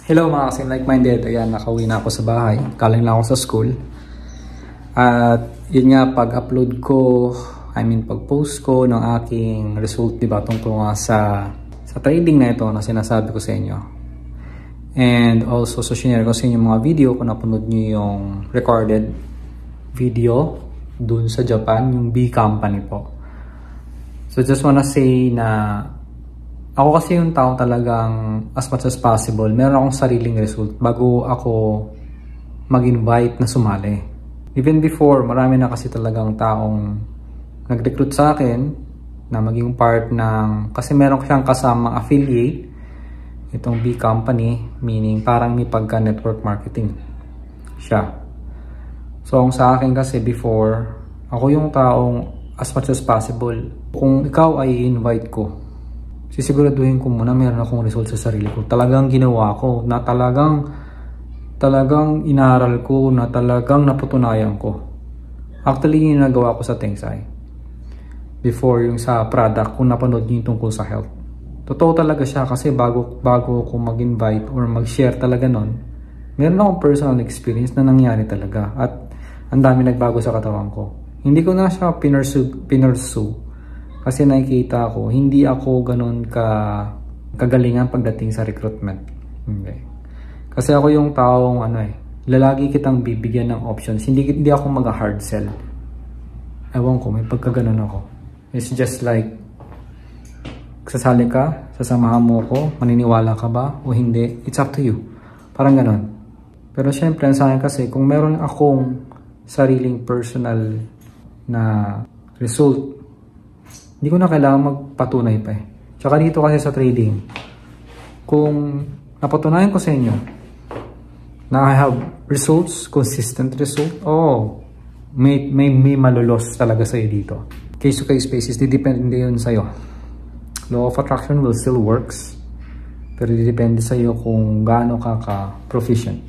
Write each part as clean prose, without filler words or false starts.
Hello mga kasing like-minded. Ayan, nakauwi na ako sa bahay. Galing lang ako sa school. At yun nga, pag-upload ko, pag-post ko ng aking result, diba, tungkol nga sa trading na ito na sinasabi ko sa inyo. And also, so share ko sa inyo mga video kung napanood nyo yung recorded video dun sa Japan, yung B company po. So just wanna say na ako kasi yung tao talagang as much as possible, meron akong sariling result bago ako mag-invite na sumali. Even before, marami na kasi talagang taong nag-recruit sa akin na maging part ng, kasi meron siyang kasamang affiliate, itong B company, meaning parang may pagka-network marketing siya. So ang sa akin kasi before, ako yung taong as much as possible, kung ikaw ay invite ko, sisiguraduhin ko muna meron akong result sa sarili ko. Talagang ginawa ko, na talagang inaral ko, na talagang napatunayan ko. Actually, yung nagawa ko sa Tengsai. Before yung sa product, kung napanood nyo yung tungkol sa health. Totoo talaga siya kasi bago ko mag-invite or mag-share talaga nun, meron akong personal experience na nangyari talaga. At ang dami nagbago sa katawan ko. Hindi ko na siya pinursue. Kasi nakikita ko, hindi ako ganun kagalingan pagdating sa recruitment. Okay. Kasi ako yung taong lalagi kitang bibigyan ng options. Hindi ako mag-hard sell. Ewan ko, may pagkaganon ako. It's just like, sasali ka, sasamahan mo ko, maniniwala ka ba o hindi? It's up to you. Parang ganon. Pero syempre, sa akin kasi, kung meron akong sariling personal na result, hindi ko na kailangan magpatunay pa eh. Tsaka dito kasi sa trading, kung napatunayan ko sa inyo na I have results, consistent result, may malulos talaga sa'yo dito. Case to case basis, depende yun sa'yo. Law of attraction will still works, pero depende sa'yo kung gaano ka proficient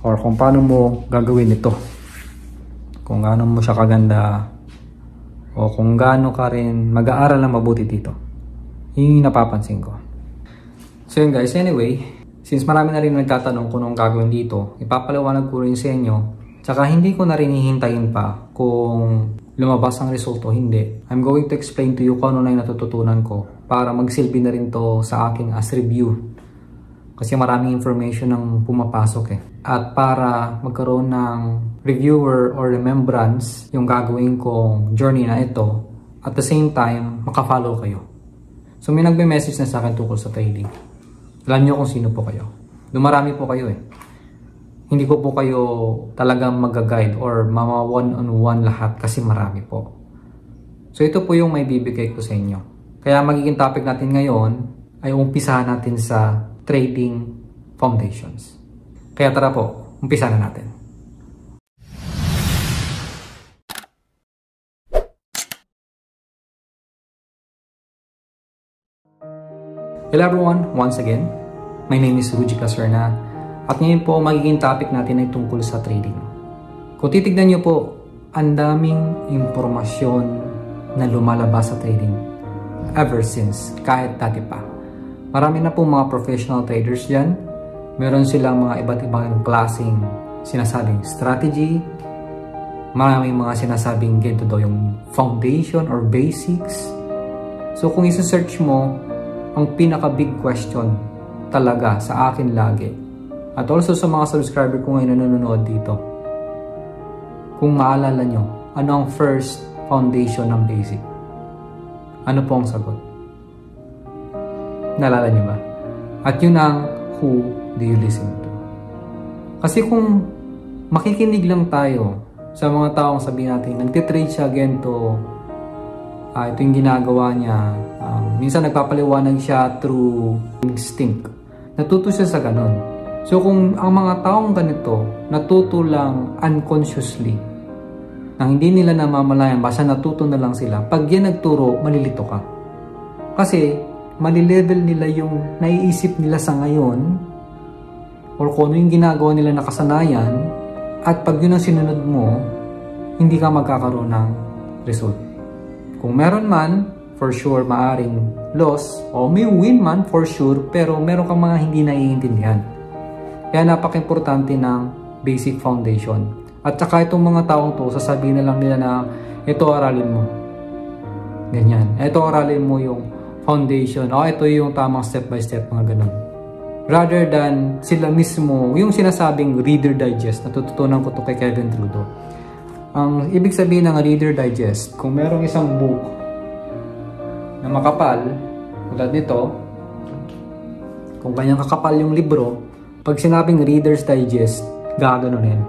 or kung paano mo gagawin ito. Kung gaano mo siya kaganda o kung gaano ka rin mag-aaral na mabuti dito. Yun yung napapansin ko. So yun guys, anyway, since marami na rin nagtatanong kung anong gagawin dito, ipapaliwanag ko rin sa inyo. Tsaka hindi ko na rin hihintayin pa kung lumabas ang resulto, hindi. I'm going to explain to you kung ano na yung natututunan ko para magsilbi na rin to sa aking as review. Kasi maraming information ang pumapasok eh. At para magkaroon ng reviewer or remembrance yung gagawin kong journey na ito, at the same time, makafollow kayo. So may nagbe-message na sa akin tungkol sa trading. Alam nyo kung sino po kayo. Dumarami po kayo eh. Hindi ko po kayo talagang mag-guide or mama one-on-one lahat kasi marami po. So ito po yung may bibigay ko sa inyo. Kaya magiging topic natin ngayon ay umpisahan natin sa trading foundations. Kaya tara po, umpisa na natin. Hello everyone, once again, my name is Ruji Caserna at ngayon po magiging topic natin ay tungkol sa trading. Kung titignan nyo po, ang daming impormasyon na lumalabas sa trading ever since, kahit dati pa. Marami na po mga professional traders dyan. Meron silang mga iba't ibang klaseng sinasabing strategy. Maraming mga sinasabing ganito daw yung foundation or basics. So kung isa-search mo, ang pinaka-big question talaga sa akin lagi, at also sa mga subscriber ko ngayon na nanonood dito, kung maalala nyo, ano ang first foundation ng basic? Ano po ang sagot? Naalala nyo ba? At yun ang who do you listen to? Kasi kung makikinig lang tayo sa mga taong sabihin natin, nagtitrade siya ganito, ito yung ginagawa niya, minsan nagpapaliwanag siya through instinct. Natuto siya sa ganun. So kung ang mga taong ganito, natuto lang unconsciously, na hindi nila namamalayan, basta natuto na lang sila, pag yan nagturo, malilito ka. Kasi mali-level nila yung naiisip nila sa ngayon or kung ano yung ginagawa nila na kasanayan, at pag yun ang sinunod mo, hindi ka magkakaroon ng result. Kung meron man, for sure, maaring loss, o may win man, for sure, pero meron kang mga hindi naiintindihan. Kaya napaka-importante ng basic foundation. At saka itong mga taong to, sasabihin na lang nila na ito aralin mo. Ganyan. Ito aralin mo yung foundation. O ito yung tamang step by step, mga ganun. Rather than sila mismo, yung sinasabing Reader Digest, natututunan ko to kay Kevin Trudeau. Ang ibig sabihin ng Reader Digest, kung merong isang book na makapal, tulad nito, kung kanyang kakapal yung libro, pag sinabing Reader's Digest, gaganunin.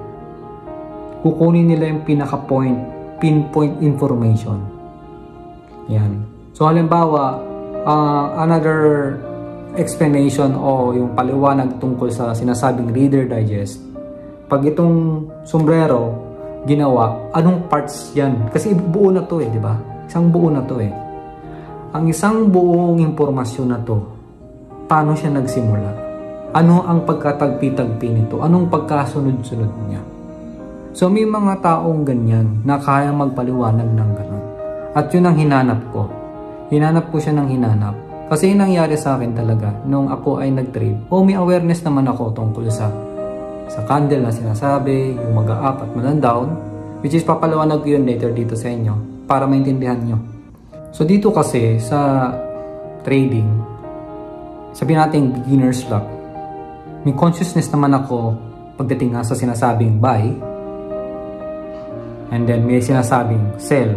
Kukunin nila yung pinpoint information. Yan. So halimbawa, another explanation o yung paliwanag tungkol sa sinasabing Reader Digest, pag itong sombrero ginawa, anong parts yan? Kasi buo na to di ba? Isang buo na to Ang isang buong impormasyon na to, paano siya nagsimula? Ano ang pagkatagpi-tagpi nito? Anong pagkasunod-sunod niya? So may mga taong ganyan na kaya magpaliwanag ng gano'n. At yun ang hinanap ko. Hinanap ko siya ng hinanap. Kasi yung nangyari sa akin talaga nung ako ay nag-trade. May awareness naman ako tungkol sa candle na sinasabi, yung mag-up at mag-down. Which is papaliwanag ko yun later dito sa inyo para maintindihan nyo. So dito kasi sa trading, sabihin natin beginner's luck. May consciousness naman ako pagdating nga sa sinasabing buy. And then may sinasabing sell.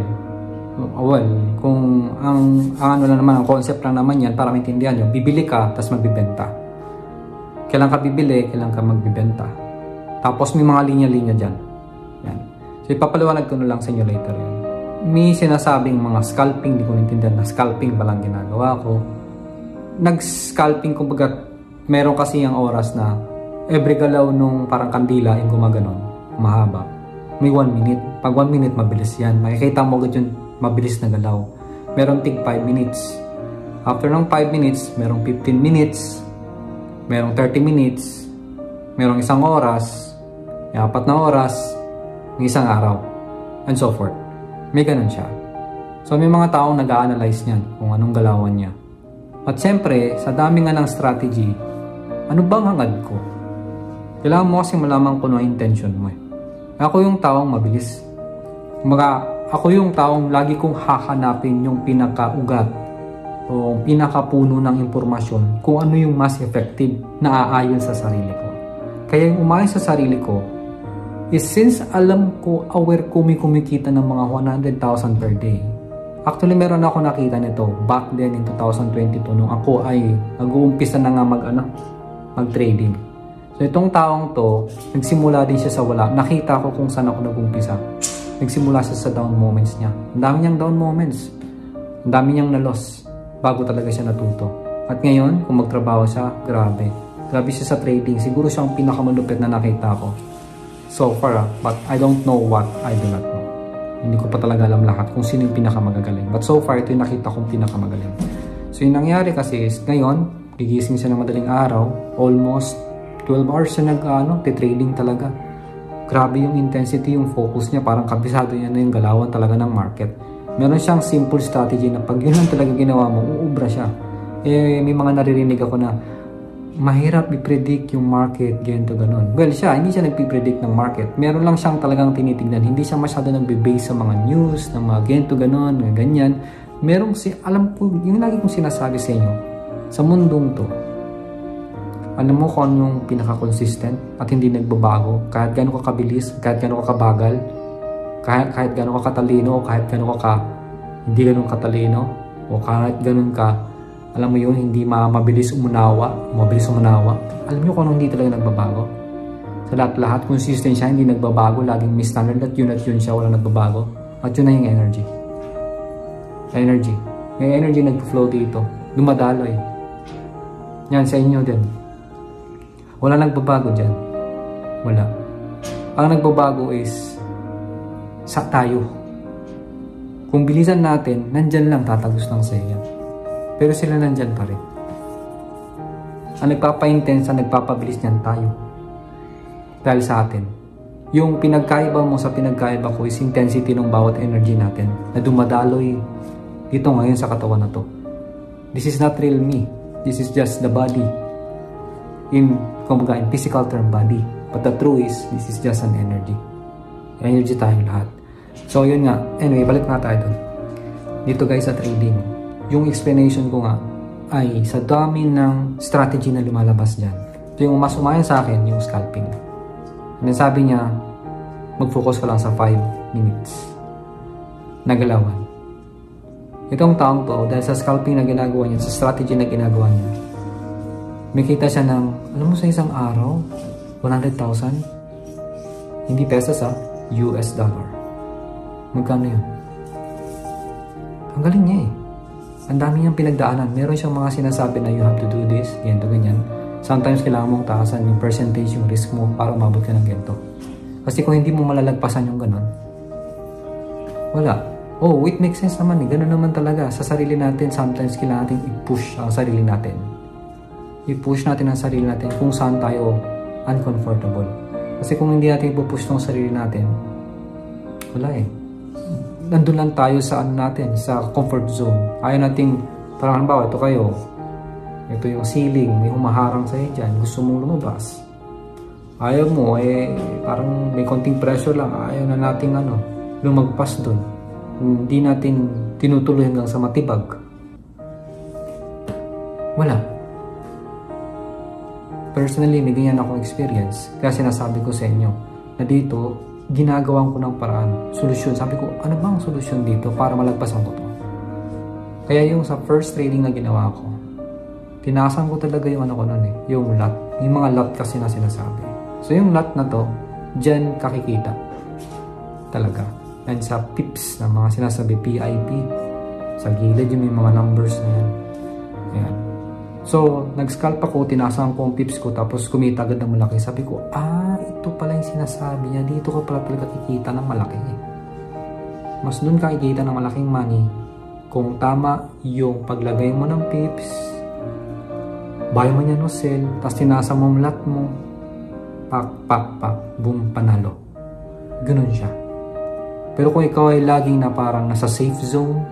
Well, kung ang ano lang naman, ang concept lang naman yan para maintindihan nyo, bibili ka, tapos magbibenta. Kailan ka bibili, kailan ka magbibenta. Tapos may mga linya-linya dyan. Yan. So ipapaliwanag ko na lang sa inyo later yan. May sinasabing mga scalping, hindi ko naintindihan na scalping palang ginagawa ko. Nag-scalping, kumbaga, meron kasi yung oras na every galaw nung parang kandila yung gumaganon, mahaba. May 1 minute. Pag 1 minute, mabilis yan. Makikita mo agad yung mabilis na galaw. Meron tig 5 minutes. After ng 5 minutes, merong 15 minutes. Merong 30 minutes. Merong 1 oras. May 4 na oras. May 1 araw. And so forth. May ganun siya. So may mga taong nag-a-analyze niyan kung anong galawan niya. At siyempre, sa dami nga ng strategy, ano bang hangad ko? Kailangan mo kasi malaman kung ano ang intention mo Ako yung taong mabilis. Ako yung taong lagi kong hahanapin yung pinakaugat o pinakapuno ng impormasyon kung ano yung mas effective na aayon sa sarili ko. Kaya yung umayon sa sarili ko is since alam ko, aware ko may kumikita ng mga 100,000 per day. Actually, meron ako nakita nito back then in 2022 nung ako ay nag-uumpisa na nga mag-trading. So itong taong to, nagsimula din siya sa wala. Nakita ko kung saan ako nag-umpisa. Nagsimula siya sa down moments niya. Ang dami niyang down moments. Ang dami niyang na-loss bago talaga siya natuto. At ngayon, kung magtrabaho siya, grabe. Grabe siya sa trading. Siguro siya ang pinakamalupit na nakita ko. So far, but I don't know what I do not know. Hindi ko pa talaga alam lahat kung sino yung pinakamagagaling. But so far, ito yung nakita kong pinakamagaling. So yung nangyari kasi is, ngayon, gigising siya ng madaling araw, almost 12 hours siya nag-trading talaga. Grabe yung intensity, yung focus niya, parang kabisado niya na yung galawan talaga ng market. Meron siyang simple strategy na pag yun lang talaga ginawa mo, uubra siya. May mga naririnig ako na mahirap i-predict yung market, ganito, ganun. Well, hindi siya nagpipredict ng market. Meron lang siyang talagang tinitignan. Hindi siya masyado nagbe-base sa mga news, ng mga ganito, ganun, ganyan. Alam ko, yung lagi kong sinasabi sa inyo, sa mundong to, alam mo kung anong pinaka-consistent at hindi nagbabago kahit gano'n ka kabilis, kahit gano'n ka kabagal, kahit gano'n ka katalino, o kahit gano'n ka hindi gano'n katalino, o kahit gano'n ka, alam mo yun, hindi mabilis umunawa. Alam niyo kung anong hindi talaga nagbabago? Sa lahat-lahat, consistent siya, hindi nagbabago, laging may standard at yun siya, walang nagbabago. At yun na yung energy. May energy nag-flow dito, dumadaloy. Yan, sa inyo din. Wala nagbabago dyan. Wala. Ang nagbabago is sa tayo. Kung bilisan natin, nandyan lang tatagos lang sa iyo. Pero sila nandyan pa rin. Ang nagpapa-intense, ang nagpapabilis niyan tayo. Dahil sa atin. Yung pinagkaiba mo sa pinagkaiba ko is intensity ng bawat energy natin na dumadaloy dito ngayon sa katawan na to. This is not real me. This is just the body. kumbaga in physical term, body. But the truth is, this is just an energy. Energy tayong lahat. So yun nga, anyway, balik na tayo dun. Dito guys sa trading, yung explanation ko nga ay sa dami ng strategy na lumalabas dyan. So yung mas umayon sa akin, yung scalping. And then sabi niya, mag-focus ka lang sa 5 minutes na galawan. Itong taong to, dahil sa scalping na ginagawa niya, sa strategy na ginagawa niya, may kita siya ng, alam mo sa isang araw, 100,000? Hindi pesos US dollar. Magkano yun? Ang galing niya eh. Ang dami niyang pinagdaanan. Meron siyang mga sinasabi na you have to do this, ganito, ganyan. Sometimes kailangan mong taasan yung percentage, yung risk mo para umabot ka ng ganito. Kasi kung hindi mo malalagpasan yung ganon, wala. Oh, it makes sense naman eh. Ganon naman talaga. Sa sarili natin, sometimes kailangan natin i-push ang sarili natin. I-push natin ang sarili natin kung saan tayo uncomfortable. Kasi kung hindi natin ipupush ng sarili natin, wala eh. Nandun lang tayo sa natin, sa comfort zone. Ayaw nating, parang halimbawa, ito kayo, ito yung ceiling, may humaharang sa'yo dyan, gusto mong lumabas. Ayaw mo, parang may konting pressure lang, ayaw na nating lumagpas dun. Hindi natin tinutuloy hanggang sa matibag. Wala. Personally, may ganyan akong experience. Kaya sinasabi ko sa inyo na dito, ginagawan ko ng paraan, solusyon. Sabi ko, ano bang solusyon dito para malagpasan ko to? Kaya yung sa first trading na ginawa ko, tinasan ko talaga yung ko nun yung lot. Yung mga lot kasi na sinasabi. So yung lot na to, dyan kakikita. Talaga. And sa pips na mga sinasabi, PIP. Sa gilid yung may mga numbers na yan. Ayan. So, nag-scalp ako, tinasan ko ang pips ko, tapos kumita agad ng malaki. Sabi ko, ito pala yung sinasabi niya. Dito ka pala kikita ng malaki. Mas dun ka kikita ng malaking money kung tama yung paglagay mo ng pips, buy mo niya no sell, tapos tinasa mo ang lot mo, pak, boom, panalo. Ganun siya. Pero kung ikaw ay laging na parang nasa safe zone,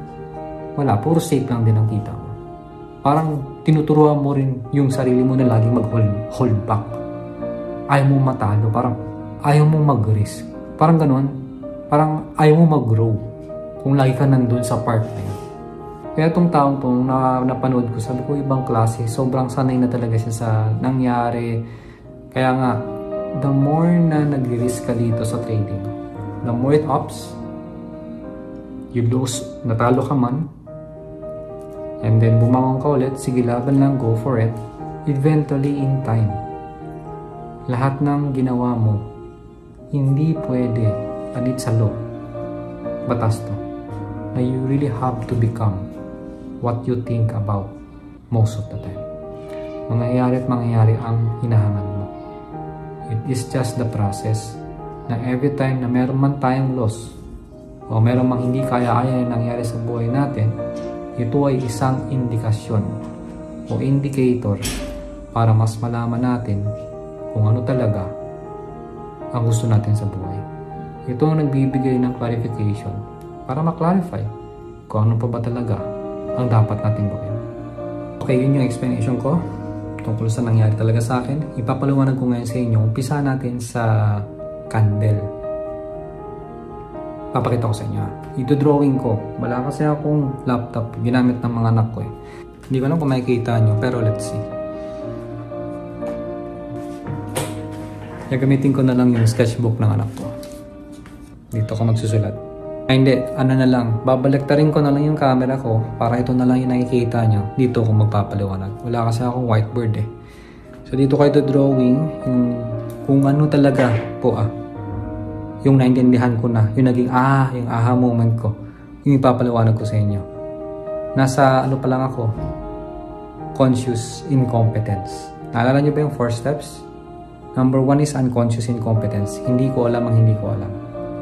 wala, puro safe lang din ang kita mo. Parang tinuturuan mo rin yung sarili mo na laging mag-hold back. Ayaw mo matalo, parang ayaw mo mag-risk. Parang ganun, parang ayaw mo mag-grow kung lagi ka nandun sa part na yun. Kaya itong taong to, napanood ko, sabi ko ibang klase, sobrang sanay na talaga siya sa nangyari. Kaya nga, the more na nag-risk ka dito sa trading, the more it ups, you lose, natalo ka man, and then bumangon ka ulit, sige laban lang, go for it. Eventually in time, lahat ng ginawa mo, hindi pwede, and it's a law, batas to, na you really have to become what you think about most of the time. Mangyayari at mangyayari ang hinahangad mo. It is just the process na every time na meron man tayong loss o meron mang hindi kaya-kaya na nangyari sa buhay natin, ito ay isang indikasyon o indicator para mas malaman natin kung ano talaga ang gusto natin sa buhay. Ito ang nagbibigay ng clarification para ma-clarify kung ano pa ba talaga ang dapat natin gawin. Okay, yun yung explanation ko tungkol sa nangyari talaga sa akin. Ipapaliwanag ko ngayon sa inyo. Umpisa natin sa candle. Papakita ko sa inyo. Ito drawing ko. Wala kasi akong laptop. Ginamit ng mga anak ko eh. Hindi ko alam kung makikita nyo, pero let's see. Gagamitin ko na lang yung sketchbook ng anak ko. Dito ko magsusulat. Hindi, ano na lang, babaliktarin ko na lang yung camera ko para ito na lang yung nakikita nyo. Dito ko magpapaliwanag. Wala kasi akong whiteboard eh. So dito ko ito drawing, yung kung ano talaga po yung naintindihan ko na, yung naging yung aha moment ko, yung ipapaliwanag ko sa inyo. Nasa ano pa lang ako, conscious incompetence. Naalala nyo ba yung 4 steps? Number 1 is unconscious incompetence. Hindi ko alam ang hindi ko alam.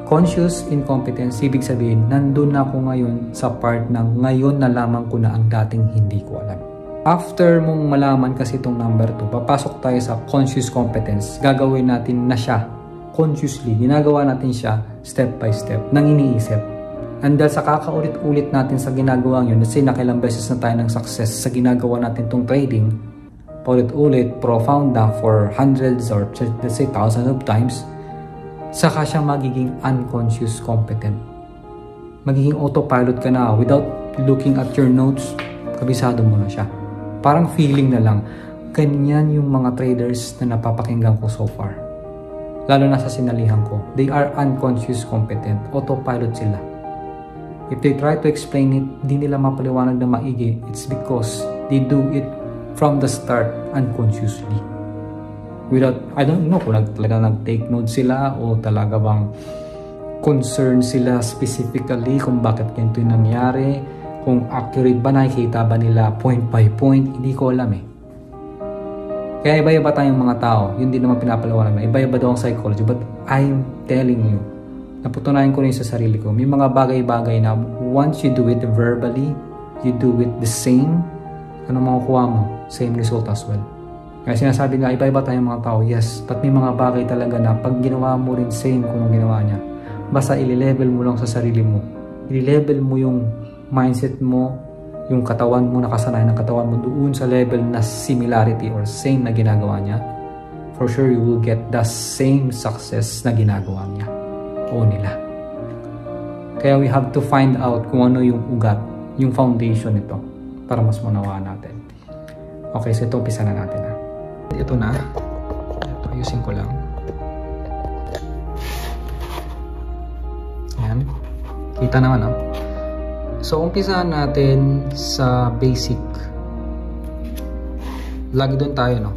Conscious incompetence, ibig sabihin, nandun na ako ngayon sa part ng ngayon nalaman ko na ang dating hindi ko alam. After mong malaman kasi itong number 2, papasok tayo sa conscious competence. Gagawin natin na siya consciously. Ginagawa natin siya step by step nang iniisip. And dahil sa kakaulit-ulit natin sa ginagawa yun, let's say nakailang beses na tayo ng success sa ginagawa natin itong trading, paulit-ulit, profound na for hundreds or let's say thousands of times, saka siya magiging unconscious competent. Magiging autopilot ka na without looking at your notes, kabisado mo na siya. Parang feeling na lang. Ganyan yung mga traders na napapakinggan ko so far. Lalo na sa sinalihan ko. They are unconscious competent. Autopilot sila. If they try to explain it, di nila mapaliwanag na maigi. It's because they do it from the start unconsciously. Without, I don't know kung talaga nag-take note sila o talaga bang concerned sila specifically kung bakit ganito yung nangyari, kung accurate ba, nakikita ba nila point by point, hindi ko alam eh. Kaya iba-iba tayong mga tao, yun din naman pinapalawanan na, iba-iba daw ang psychology, but I'm telling you, naputunayan ko rin sa sarili ko, may mga bagay-bagay na once you do it verbally, you do it the same, ano makukuha mo? Same result as well. Kaya sinasabi nga, iba-iba tayong mga tao, yes, but may mga bagay talaga na pag ginawa mo rin same kung ginawa niya, basta i-level mo lang sa sarili mo, i-level mo yung mindset mo, yung katawan mo, nakasanayan ng katawan mo doon sa level na similarity or same na ginagawa niya, for sure you will get the same success na ginagawa niya o nila. Kaya we have to find out kung ano yung ugat, yung foundation nito para mas manawaan natin. Okay, so ito umpisa na natin ha. Ito na. Ito, ayusin ko lang. Ayan. Kita naman ha. So, umpisa natin sa basic. Lagi doon tayo, no?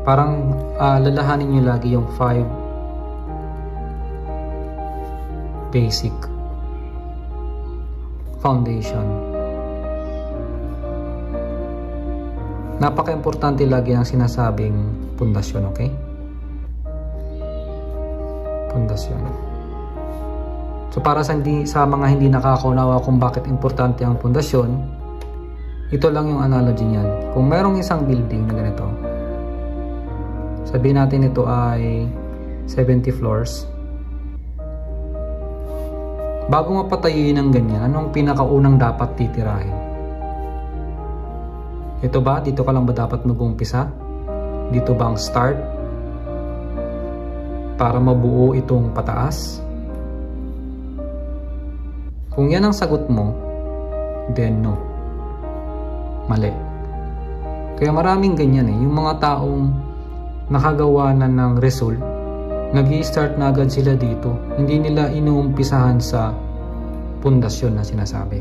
Parang lalahanin nyo lagi yung 5 basic foundation. Napaka-importante lagi ang sinasabing pundasyon, okay? Pundasyon. So para sa mga hindi nakakaunawa kung bakit importante ang pundasyon, ito lang yung analogy niyan. Kung merong isang building na ganito, sabihin natin ito ay 70 floors. Bago mapatayin ng ganyan, anong pinakaunang dapat titirahin? Ito ba? Dito ka lang ba dapat mag-umpisa? Dito ba ang start? Para mabuo itong pataas? Kung yan ang sagot mo, then no. Mali. Kaya maraming ganyan eh. Yung mga taong nakagawa na ng result, nag-i-start na agad sila dito. Hindi nila inuumpisahan sa pundasyon na sinasabi.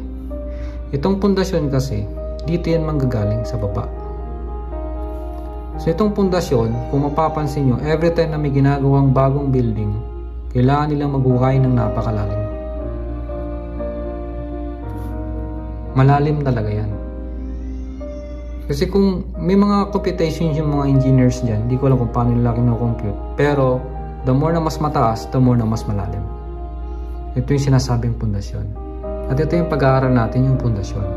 Itong pundasyon kasi, dito yan manggagaling sa baba. So itong pundasyon, kung mapapansin nyo, every time na may ginagawang bagong building, kailangan nilang maghukay ng napakalalim. Malalim talaga yan. Kasi kung may mga computations yung mga engineers dyan, hindi ko alam kung paano nila kino-compute. Pero, the more na mas mataas, the more na mas malalim. Ito yung sinasabing pundasyon. At ito yung pag-aaral natin, yung pundasyon.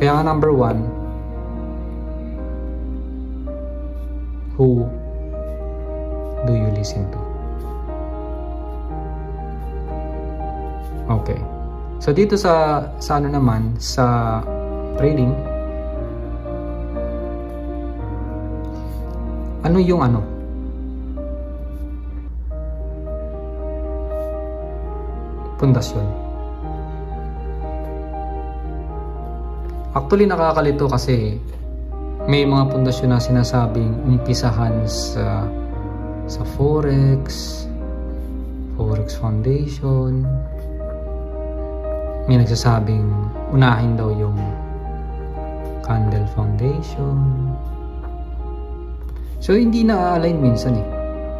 Kaya nga number 1, who do you listen to? Okay. So dito sa ano naman, sa trading, ano yung ano? Pundasyon. Actually nakakalito kasi may mga pundasyon na sinasabing umpisahan sa Forex Foundation. May nagsasabing unahin daw yung Candle Foundation. So hindi na-align minsan eh.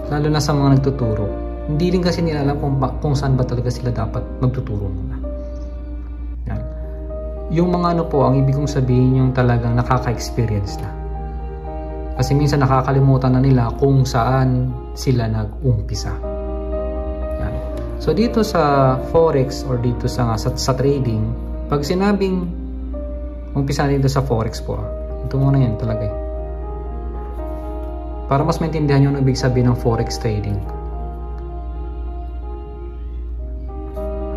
Lalo na sa mga nagtuturo. Hindi rin kasi nila alam kung saan ba talaga sila dapat magtuturo muna. Yan. Yung mga ano po, ang ibig kong sabihin yung talagang nakaka-experience na. Kasi minsan nakakalimutan na nila kung saan sila nag-umpisa. Yan. So dito sa Forex or dito sa trading, pag sinabing umpisa dito sa Forex po, ito muna yan talaga eh. Para mas maintindihan nyo ang ibig sabihin ng Forex trading.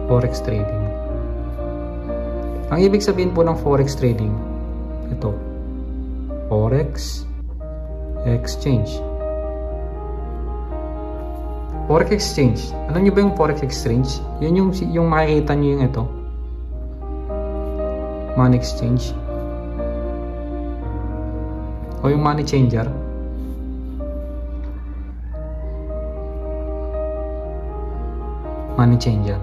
Forex trading. Ang ibig sabihin po ng Forex trading, ito. Forex exchange. Forex exchange. Alam niyo ba yung Forex exchange? Yun yung makikita niyo yung ito. Money exchange. O yung money changer. Money changer.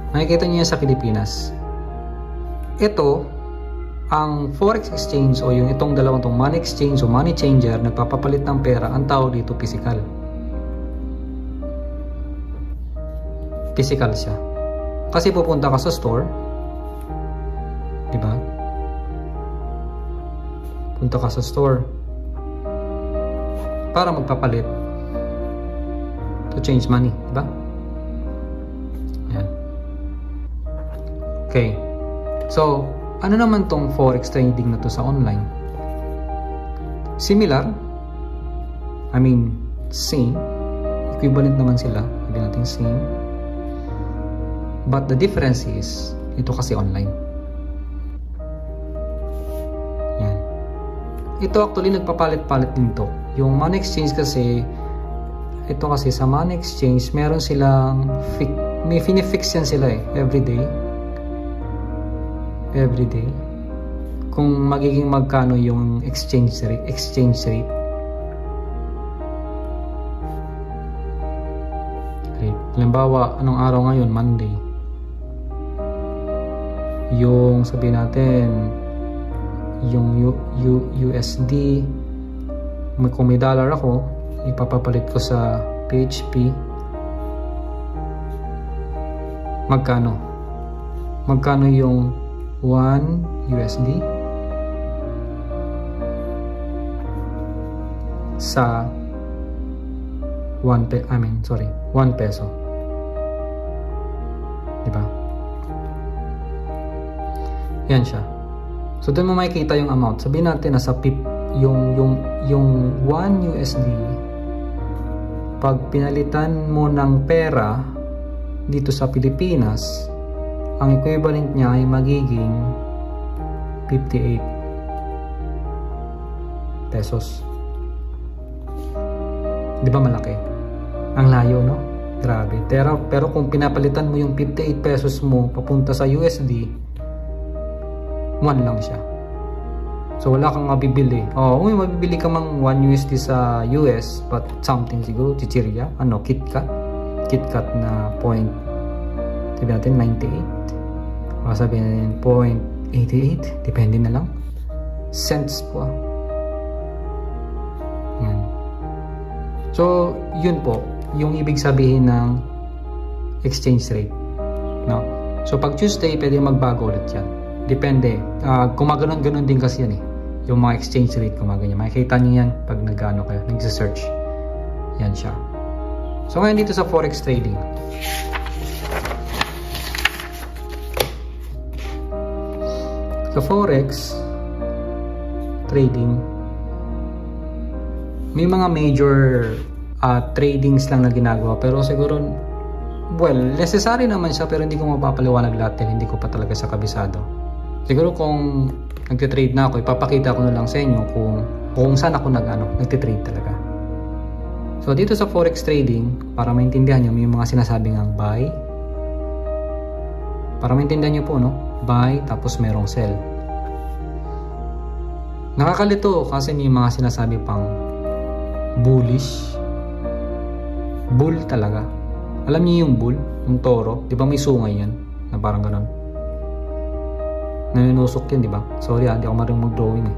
Makikita niyo yan sa Pilipinas. Ito, ang Forex exchange o yung itong dalawang tong money exchange o money changer, nagpapapalit ng pera, ang tawag dito physical. Physical siya. Kasi pupunta ka sa store, di ba? Punta ka sa store para magpapalit to change money, di ba? Yan. Okay. So, ano naman tong forex trading na to sa online? Similar. I mean, same. Equivalent naman sila. Sabi natin same. But the difference is, ito kasi online. Yan. Ito actually nagpapalit-palit din to. Yung money exchange kasi, ito kasi sa money exchange, meron silang, may finifix yan sila eh, everyday. Kung magiging magkano yung exchange rate. Halimbawa, anong araw ngayon? Monday. Yung sabihin natin yung USD, kung may dollar ako, ipapapalit ko sa PHP. Magkano yung 1 USD sa 1 peso. Diba? Yan siya. So doon mo makikita yung amount. Sabihin natin nasa PIP yung 1 USD, pag pinalitan mo ng pera dito sa Pilipinas, ang equivalent niya ay magiging 58 pesos. Di ba malaki? Ang layo, no? Grabe. Pero kung pinapalitan mo yung 58 pesos mo papunta sa USD, 1 lang siya. So wala kang mabibili. May mabibili ka mang 1 USD sa US, but something siguro, chichirya, KitKat na point, sabihin natin 98. O sabihin natin 0.88, depende na lang. Cents po. Yan. So, yun po, yung ibig sabihin ng exchange rate. No? So, pag Tuesday, pwede magbago ulit yan. Depende. Gumaganon-ganon din kasi yan eh. Yung mga exchange rate, gumaganyan. Makikita nyo yan pag nag-ano kayo, nag-search. Yan siya. So, ngayon dito sa forex trading. Sa forex trading, may mga major tradings lang na ginagawa, pero siguro, necessary naman siya, pero hindi ko mapapaliwanag lahat dahil hindi ko pa talaga sa kabisado. Siguro kung nagtitrade na ako, ipapakita ko na lang sa inyo kung saan ako nagtitrade talaga. So dito sa forex trading, para maintindihan nyo, may mga sinasabing ang buy. Para maintindihan nyo po, no? Buy, tapos merong sell. Nakakalito kasi may mga sinasabi pang bullish. Bull talaga. Alam niyo yung bull? Yung toro? Di ba may sungay yan? Na parang ganon. Naninusok yan, di ba? Sorry hindi ako marunong mag-drawing eh.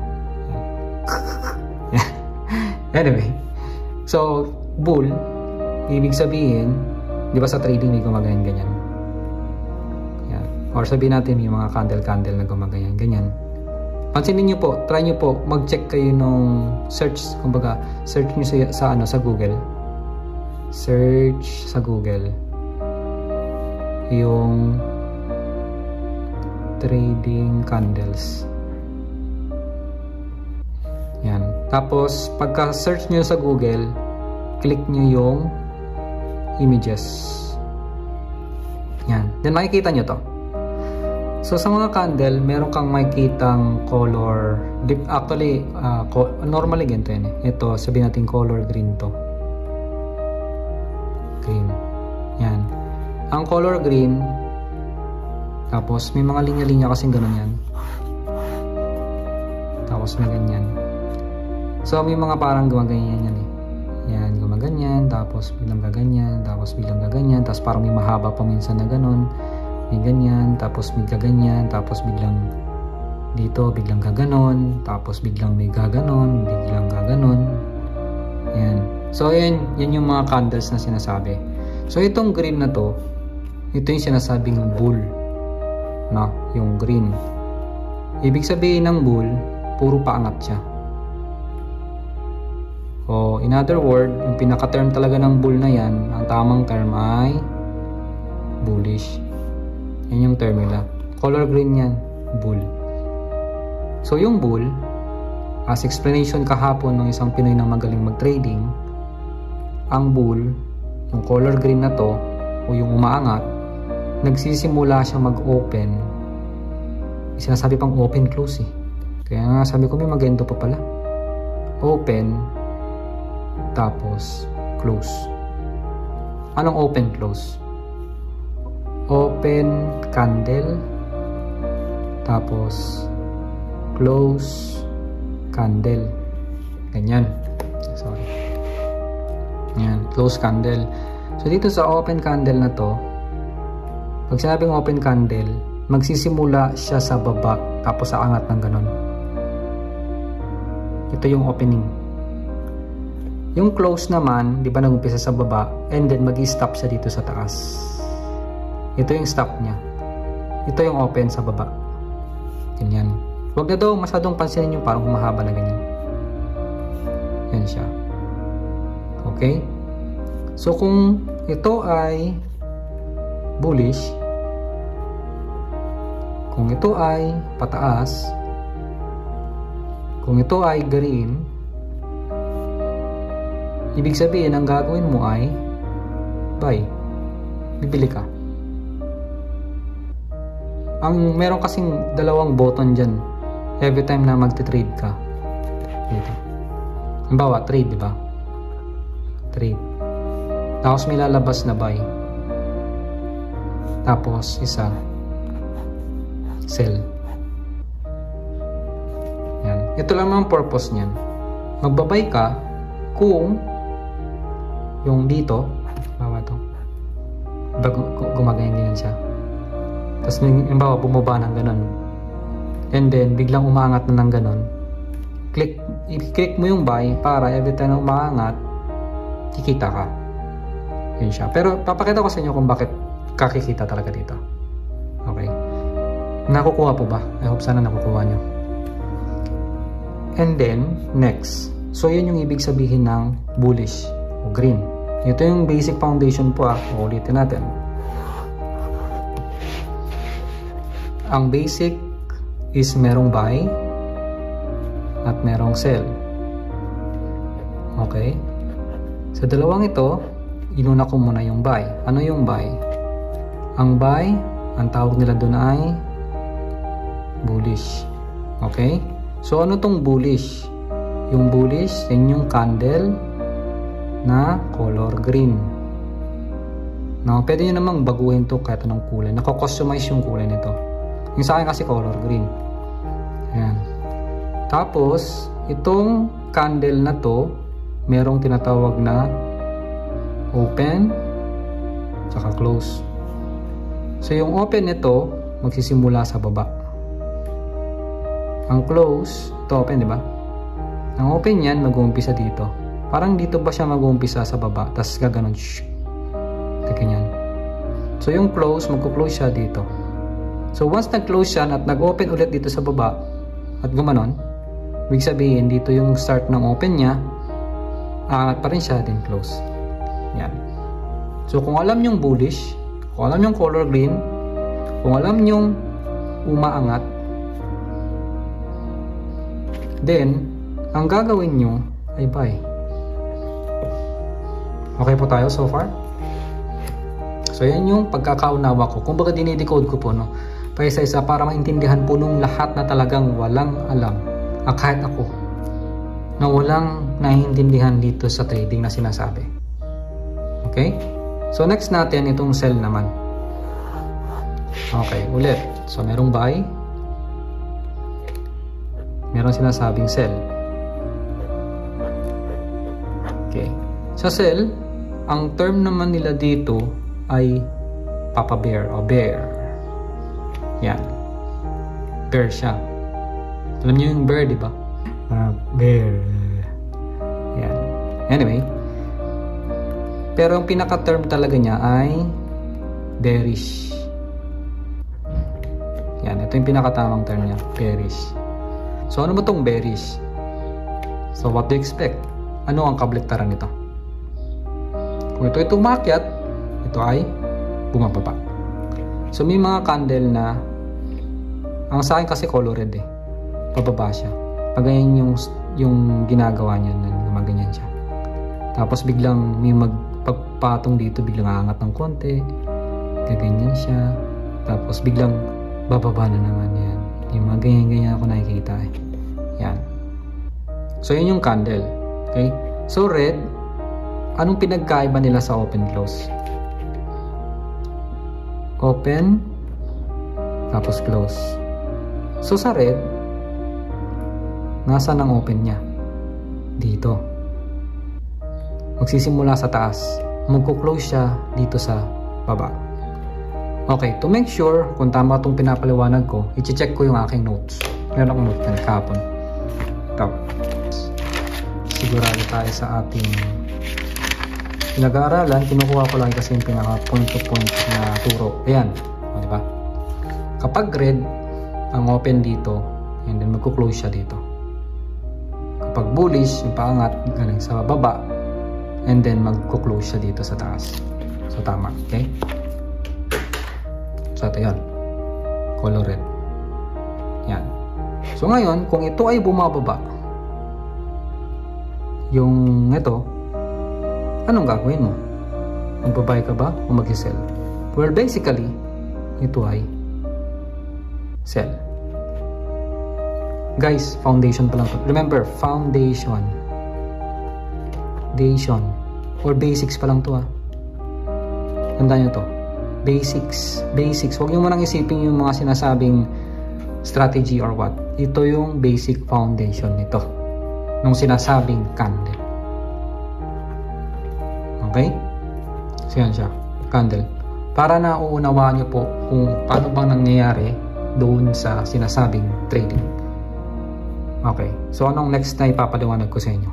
Anyway. So, bull, ibig sabihin, di ba sa trading may gumaganyan-ganyan? Or sabihin natin may mga candle na gumaganyan ganyan. Pansinin niyo po, try niyo po mag-check kayo nung search, kumbaga search niyo sa Google. Search sa Google yung trading candles. Yan. Tapos pagka-search niyo sa Google, click niyo yung images. Yan. Then makikita niyo to. So sa mga candle, meron kang makikitang color, actually, normally ganito yan eh. Ito, sabihin natin color green to. Green. Yan. Ang color green, tapos may mga linya-linya kasing ganun yan. Tapos may ganyan. So may mga parang gumaganyan yan eh. Yan, gumaganyan, tapos biglang gaganyan, tapos biglang gaganyan, tapos parang may mahaba pa minsan na ganun. May ganyan, tapos may gaganyan, tapos biglang dito, biglang gaganon, tapos biglang may gaganon, biglang gaganon. Yan. So, yan yung mga candles na sinasabi. So, itong green na to, ito yung sinasabing bull. No? Yung green. Ibig sabihin ng bull, puro paangat siya. O, in other word, yung pinaka-term talaga ng bull na yan, ang tamang term ay bullish. Yan yung term nila. Color green yan, bull. So yung bull, as explanation kahapon ng isang Pinoy na magaling mag-trading, ang bull, yung color green na to, o yung umaangat, nagsisimula siya mag-open. Sinasabi pang open-close eh. Kaya nga sabi ko may magendo pa pala. Open, tapos close. Anong open-close? Open candle, tapos close candle. Ganyan. Sorry. Yan, close candle. So dito sa open candle na to, pag sinabing open candle, magsisimula siya sa baba tapos sa angat ng ganon. Ito yung opening. Yung close naman, di ba nag-umpisa sa baba and then mag-stop siya dito sa taas. Ito yung stop niya. Ito yung open sa baba. Ganyan. Huwag na daw masyadong pansinin yung parang humahaba na ganyan. Yan siya. Okay? So kung ito ay bullish, kung ito ay pataas, kung ito ay green, ibig sabihin ang gagawin mo ay buy. Bibili ka. Ang meron kasing dalawang button dyan every time na magte-trade ka. Dito. Halimbawa, trade, di ba? Trade. Tapos may lalabas na buy. Tapos isa sell. Yan. Ito lang ang purpose niyan. Magbabay ka kung yung dito, bawa to. Gumaganyan din siya. Tapos halimbawa bumaba ng ganun. And then biglang umaangat na ng ganun. I-click mo yung buy para every time na umaangat, kikita ka. Yun siya. Pero papakita ko sa inyo kung bakit kakikita talaga dito. Okay. Nakukuha po ba? I hope sana nakukuha nyo. And then, next. So yun yung ibig sabihin ng bullish o green. Ito yung basic foundation po. Ulitin natin. Ang basic is merong buy at merong sell. Okay? Sa dalawang ito, inuna ko muna yung buy. Ano yung buy? Ang buy, ang tawag nila doon ay bullish. Okay? So ano tong bullish? Yung bullish, yan yung candle na color green. No, pwede nyo namang baguhin to kahit anong kulay. Nako-customize yung kulay nito. Yung sa akin kasi color green. Ayan. Tapos, itong candle na to, merong tinatawag na open, tsaka close. So, yung open nito, magsisimula sa baba. Ang close, ito open, di ba? Ang open yan, mag-uumpisa dito. Parang dito ba siya mag-uumpisa sa baba, tapos gaganon, ganyan. So, yung close, magko-close siya dito. So, once nag-close siya at nag-open ulit dito sa baba at gumanon, ibig sabihin, dito yung start ng open niya, angat pa rin siya, then close. Yan. So, kung alam yung bullish, kung alam yung color green, kung alam yung umaangat, then, ang gagawin nyo ay buy. Okay po tayo so far? So, yan yung pagkakaunawa ko. Kung baga dinidecode ko po, no? pa isa-isa para maintindihan po nung lahat na talagang walang alam, kahit ako, na walang naiintindihan dito sa trading na sinasabi. Okay? So next natin itong sell naman. Okay, ulit. So merong buy, meron sinasabing sell. Okay. Sa sell, ang term naman nila dito ay Papa Bear o Bear. Yan. Bear siya. Alam niyo yung bear, di ba? Bear. Yan. Anyway. Pero ang pinaka-term talaga niya ay bearish. Yan. Ito yung pinaka-tamang term niya. Bearish. So, ano ba itong bearish? So, what do you expect? Ano ang kabaliktaran nito? Kung ito ay tumakyat, ito ay bumababa. So, may mga candle na ang sa akin kasi color red eh. Pababa siya. Pag ganyan yung ginagawa niya, gumaganyan siya. Tapos biglang may magpagpatong dito, biglang aangat ng konti. Gaganyan siya. Tapos biglang bababa na naman yan. Yung mga ganyan-ganyan ako nakikita eh. Yan. So, yun yung candle. Okay? So, red, anong pinagkaiba nila sa open close? Open, tapos close. So, sa red, nasaan ang open niya? Dito. Magsisimula sa taas. Magko-close siya dito sa baba. Okay, to make sure kung tama itong pinapaliwanag ko, i-check ko yung aking notes. Meron akong notes na kahapon. Ito. Sigurado tayo sa ating pinag-aaralan. Kinukuha ko lang kasi yung pinaka point-to-point na turo. Ayan. O, diba? Kapag red, ang open dito, and then magko-close siya dito. Kapag bullish, yung paangat, galing sa baba, and then magko-close siya dito sa taas. So, tama. Okay? So, ito yan. Color red. Yan. So, ngayon, kung ito ay bumababa, yung ito, anong gagawin mo? Magbabay ka ba o mag-sell? Well, basically, ito ay sell. Guys, foundation pa lang to. Remember, foundation. Or basics pa lang to ha. Tandaan nyo to. Basics. Huwag nyo munang isipin yung mga sinasabing strategy or what. Ito yung basic foundation nito. Nung sinasabing candle. Okay? So yan siya. Candle. Para na uunawaan nyo po kung paano bang nangyayari doon sa sinasabing trading. Okay. So anong next na ipapaliwanag ko sa inyo?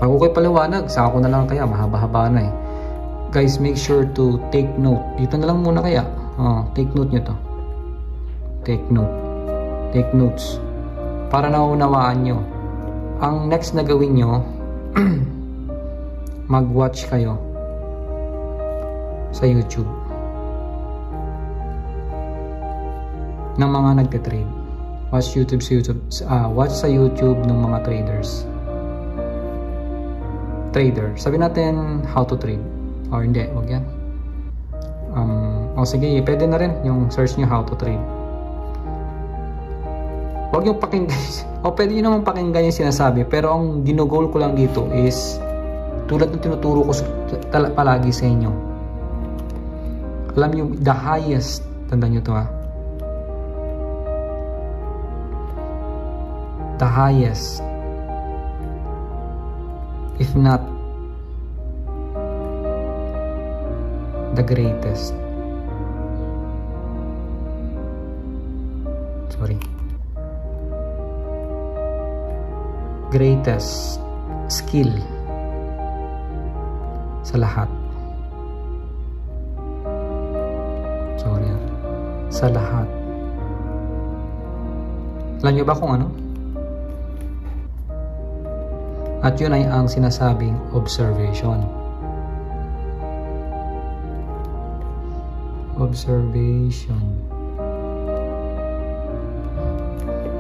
Pag ako'y paliwanag, sa ako na lang kaya. Mahaba-haba na eh. Guys, make sure to take note. Dito na lang muna kaya. Take note nyo to. Take note. Take notes. Para naunawaan nyo. Ang next na gawin nyo, mag-watch kayo sa YouTube ng mga nagte-trade. Watch sa YouTube ng mga traders. Sabi natin how to trade. Or hindi, wag yan. Sige, pwede na rin yung search nyo how to trade. Wag yung pakinggan. Pwede nyo naman pakinggan yung sinasabi. Pero ang ginugol ko lang dito is tulad ng tinuturo ko palagi sa inyo. Alam nyo, the highest, tandaan nyo to ha. The highest, if not the greatest, greatest skill sa lahat, sa lahat. Alam nyo ba kung ano? At yun ay ang sinasabing observation.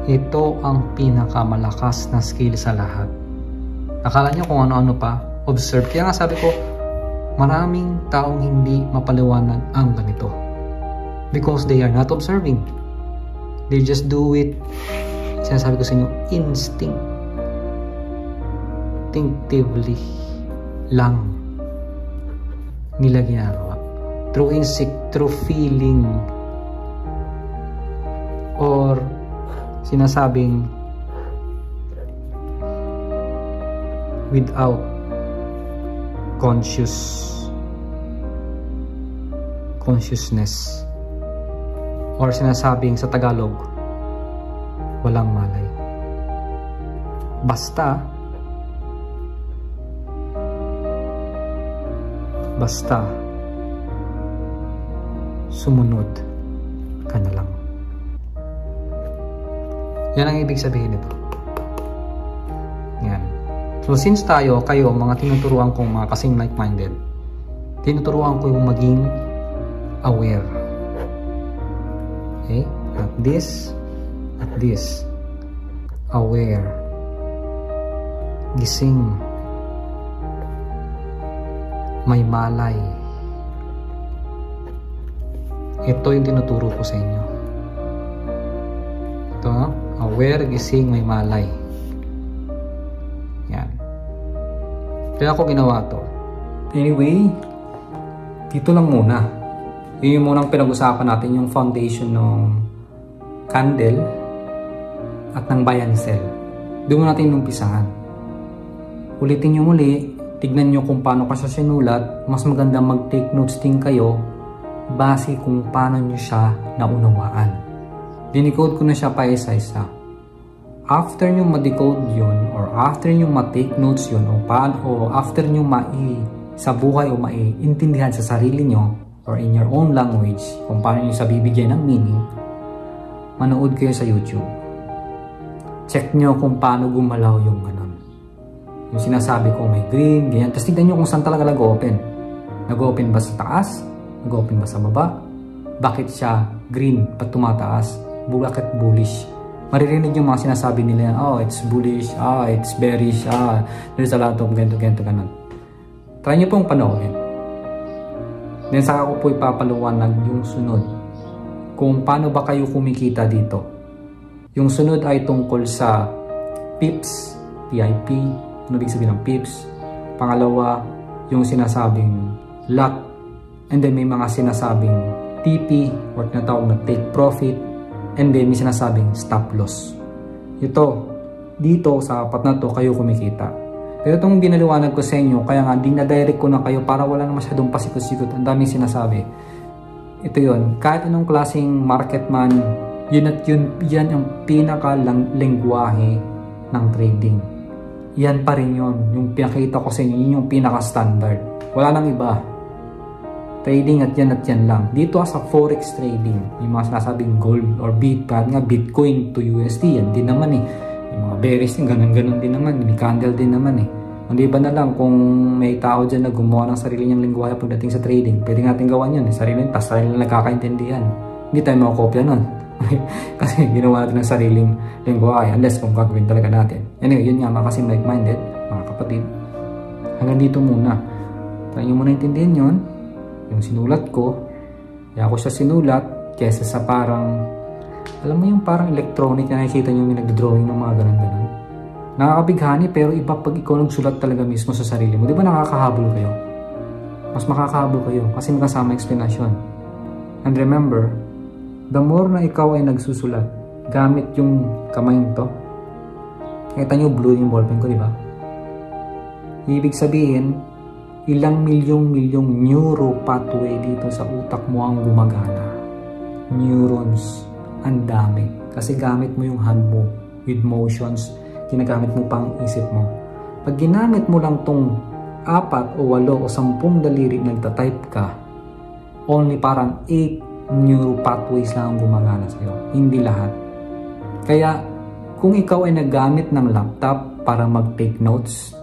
Ito ang pinakamalakas na skill sa lahat. Akala nyo kung ano-ano pa? Observe. Kaya nga sabi ko, maraming taong hindi mapaliwanag ang ganito. Because they are not observing. They just do it, sinasabi ko sa inyo, instinctively lang nila ginagawa. Through instinct, through feeling, or sinasabing without consciousness, or sinasabing sa Tagalog, walang malay. Basta sumunod ka na lang. Yan ang ibig sabihin nito. Yan. So since kayo, mga tinuturuan kong mga kasing like-minded, tinuturuan ko yung maging aware. Okay? At this, aware, gising, may malay. Ito yung tinuturo ko sa inyo. Ito, aware, gising, may malay. Yan. Kaya ako ginawa to. Anyway, dito lang muna. Yun yung munang pinag-usapan natin, yung foundation ng candle at ng Bayan Cell. Doon natin umpisahan. Ulitin nyo muli, tignan nyo kung paano ka siya sinulat. Mas maganda mag-take notes din kayo base kung paano nyo siya naunawaan. Dinicode ko na siya pa isa-isa. After nyo ma-decode yun, or after nyo ma-take notes yun, o after nyo sa buhay o maiintindihan sa sarili nyo, or in your own language, kung paano nyo sa bibigyan ng meaning, manood kayo sa YouTube. Check nyo kung paano gumalaw yung ganun. Yung sinasabi ko may green, ganyan. Tapos tignan nyo kung saan talaga nag-open. Nag-open ba sa taas? Nag-open ba sa baba? Bakit siya green pag tumataas? Bakit bullish? Maririnig yung mga sinasabi nila, oh, it's bullish, it's bearish, there's a lot of ganito, ganun. Try nyo pong panoorin. Then saka ko po ipapaliwanag yung sunod. Kung paano ba kayo kumikita dito. Yung sunod ay tungkol sa pips, PIP, ano ibig sabihin ng pips. Pangalawa, yung sinasabing lot. And then may mga sinasabing TP, or tinatawag na take profit. And then may sinasabing stop loss. Dito sa apat na to kayo kumikita. Pero itong binaliwanag ko sa inyo, kaya nga dinadirect ko na kayo para wala na masyadong pasikot-sikot. Ang daming sinasabi. Ito yun, kahit anong klaseng market man, yan ang pinaka-lengguwahe ng trading. Yan pa rin yun. Yung pinakita ko sa inyo, yun yung pinaka-standard. Wala nang iba. Trading at yan lang. Dito sa forex trading, yung mga sinasabing gold or Bitcoin to USD, yan din naman eh. Yung mga bearish din, ganun din naman. May candle din naman eh. Hindi ba na lang kung may tao dyan na gumawa ng sarili niyang lingwahe pagdating sa trading, pwede natin gawan yun. Sarili na nagkakaintindihan. Hindi tayo makakopya nun. Kasi ginawa natin ng sariling lingwahe unless kung gagawin talaga natin. Anyway, yun nga, mga kasing like-minded, mga kapatid. Hanggang dito muna. Try nyo muna intindihan yun. Yung sinulat ko, kaya ako siya sinulat kesa sa parang, alam mo yung parang electronic na nakikita nyo yung nagdrawing ng mga ganun-ganun. Nakakabighani pero iba pag ikaw nagsulat talaga mismo sa sarili mo. Di ba nakakahabol kayo? Mas makakahabol kayo kasi may kasama explanation. And remember, the more na ikaw ay nagsusulat gamit yung kamay nito, kita nyo blue yung ballpen ko, di ba? Ibig sabihin, ilang milyong neuro pathway dito sa utak mo ang gumagana. Neurons, ang dami. Kasi gamit mo yung hand mo with motions, ginagamit mo pang isip mo. Pag ginamit mo lang tong 4 o 8 o 10 daliri nagtatype ka, only parang 8 neuro pathways lang ang gumagana sa'yo. Hindi lahat. Kaya kung ikaw ay naggamit ng laptop para mag-take notes,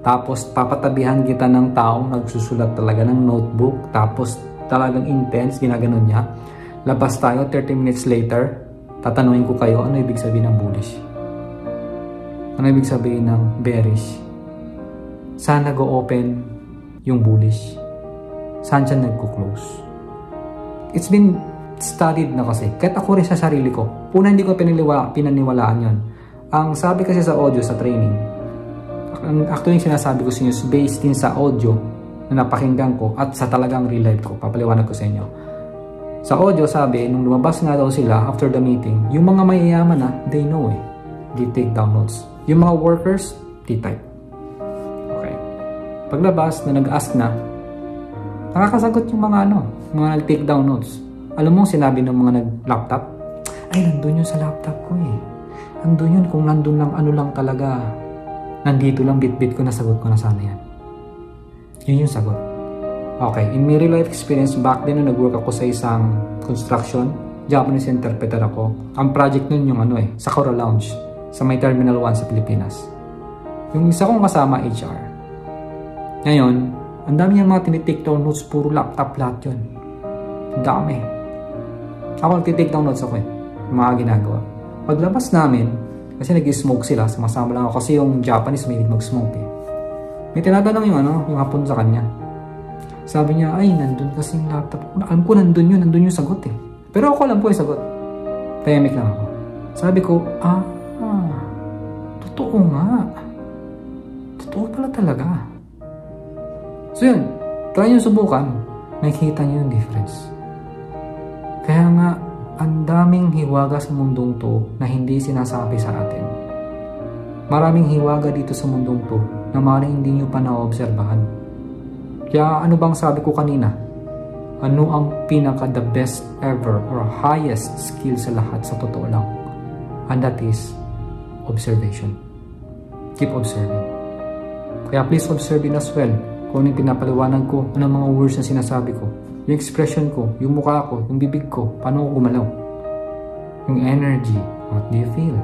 tapos papatabihan kita ng taong nagsusulat talaga ng notebook, tapos talagang intense, ginaganon niya. Labas tayo, 30 minutes later, tatanungin ko kayo, ano ibig sabihin ng bullish? Ano ibig sabihin ng bearish? Saan nag-open yung bullish? Saan siya nagko-close? It's been studied na kasi. Kahit ako rin sa sarili ko. Una, hindi ko pinaniwalaan yon. Ang sabi kasi sa audio, sa training, actually yung sinasabi ko sa inyo is based din sa audio na napakinggan ko at sa talagang real life ko. Papaliwanag ko sa inyo. Sa audio, sabi, nung lumabas nga daw sila after the meeting, yung mga mayayaman na, they know eh. They take down notes. Yung mga workers, they type. Okay. Paglabas na nag-ask na, nakakasagot yung mga mga nag-take down notes. Alam mo, sinabi ng mga nag-laptop, ay, nandun yun sa laptop ko eh. Nandun yun, kung nandun lang, lang talaga. Nandito lang, bit-bit ko, nasagot ko na sana yan. Yun yung sagot. Okay, in my real life experience, back then nung nag-work ako sa isang construction, Japanese interpreter ako. Ang project nun yung Sakura Lounge, sa may Terminal 1 sa Pilipinas. Yung isa kong kasama, HR. Ngayon, ang dami niyang mga tinitake down notes, puro laptop lahat yun. Ang dami. Ako nagtitake down notes ako yung mga ginagawa. Paglabas namin, kasi nag-smoke sila, sumasama lang ako kasi yung Japanese may mag-smoke eh. May tinatanong yung hapon sa kanya. Sabi niya, ay, nandun kasi yung laptop ko. Alam ko nandun yung sagot eh. Pero ako alam po yung sagot. Tahimik lang ako. Sabi ko, totoo nga. Totoo pala talaga. So yun, try nyo subukan. Nakikita nyo yung difference. Kaya nga, ang daming hiwaga sa mundong to na hindi sinasabi sa atin. Maraming hiwaga dito sa mundong to na maaaring hindi nyo pa naobserbahan. Kaya ano bang sabi ko kanina? Ano ang pinaka the best ever or highest skill sa lahat sa totoo lang? And that is observation. Keep observing. Kaya please observe it as well. Kung yung pinapaliwanag ko, anong mga words na sinasabi ko, yung expression ko, yung mukha ko, yung bibig ko, paano ko gumalaw, yung energy, what do you feel?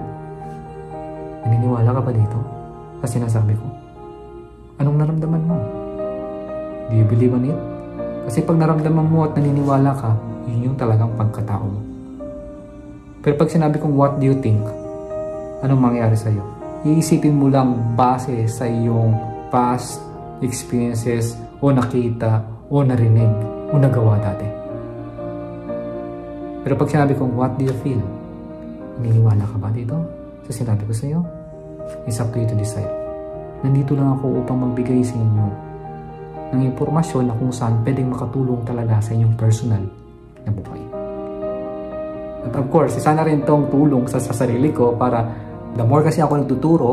Naniniwala ka ba dito sa sinasabi ko? Anong naramdaman mo? Do you believe on it? Kasi pag naramdaman mo at naniniwala ka, yun yung talagang pagkatao mo. Pero pag sinabi kong what do you think, anong mangyayari sa'yo? Iisipin mo lang base sa iyong past experiences o nakita o narinig o nagawa dati. Pero pag sinabi kong what do you feel, naniniwala ka ba dito sa sinabi ko sa'yo? It's up to you to decide. Nandito lang ako upang magbigay sa inyo ng impormasyon na kung saan pwedeng makatulong talaga sa inyong personal na buhay. At of course, isa na rin itong tulong sa sarili ko para the more kasi ako nagtuturo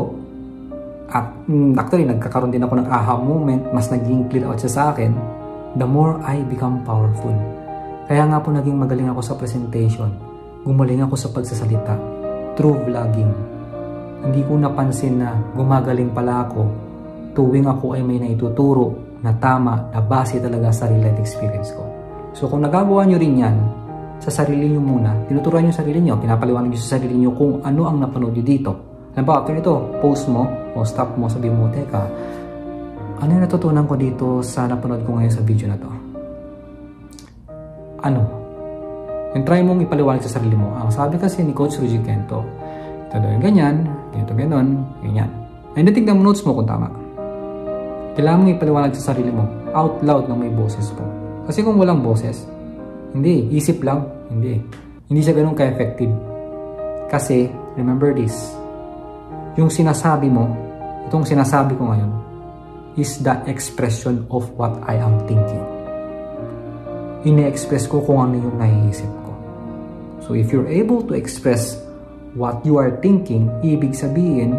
at actually nagkakaroon din ako ng aha moment, mas naging clear out siya sa akin, the more I become powerful. Kaya nga po naging magaling ako sa presentation, gumaling ako sa pagsasalita, through vlogging. Hindi ko napansin na gumagaling pala ako tuwing ako ay may naituturo na tama, na base talaga sa real life experience ko. So kung nagagawa nyo rin yan, sa sarili nyo muna, tinuturuan nyo sarili nyo, pinapaliwanag nyo sa sarili nyo kung ano ang napanood nyo dito. Alam ba, after ito, post mo, o stop mo, sabi mo, teka, ano yung natutunan ko dito sa napanood ko ngayon sa video na to? Ano? Yung try mong ipaliwanag sa sarili mo. Ang sabi kasi ni Coach Ruji Kento, ito daw yung ganyan, ganito, ganon, ganyan. Ay, natignan mo notes mo kung tama. Kailangan mong ipaliwanag sa sarili mo, out loud ng may boses po. Kasi kung walang boses, hindi, isip lang, hindi. Hindi siya ganun ka-effective. Kasi, remember this, yung sinasabi mo, itong sinasabi ko ngayon, is the expression of what I am thinking. Ine-express ko kung ano yung naiisip ko. So, if you're able to express what you are thinking, ibig sabihin,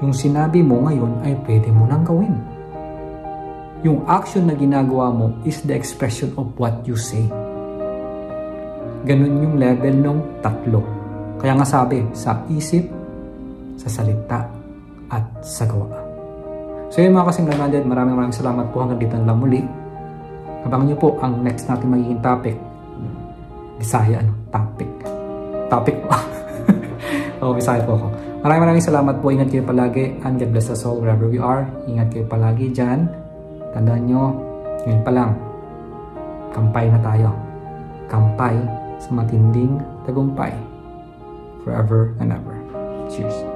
yung sinabi mo ngayon ay pwede mo nang gawin. Yung action na ginagawa mo is the expression of what you say. Ganun yung level ng tatlo. Kaya nga sabi, sa isip, sa salita, at sa gawa. So yun mga kasing landed, maraming salamat po hanggang dito lang muli. Abangan nyo po ang next natin magiging topic. Bisaya, topic. Topic po. Oo, Bisaya po ako. Maraming salamat po. Ingat kayo palagi. And God bless us all wherever we are. Ingat kayo palagi dyan. Tandaan nyo, yun pa lang, kampay na tayo. Kampay sa matinding tagumpay. Forever and ever. Cheers.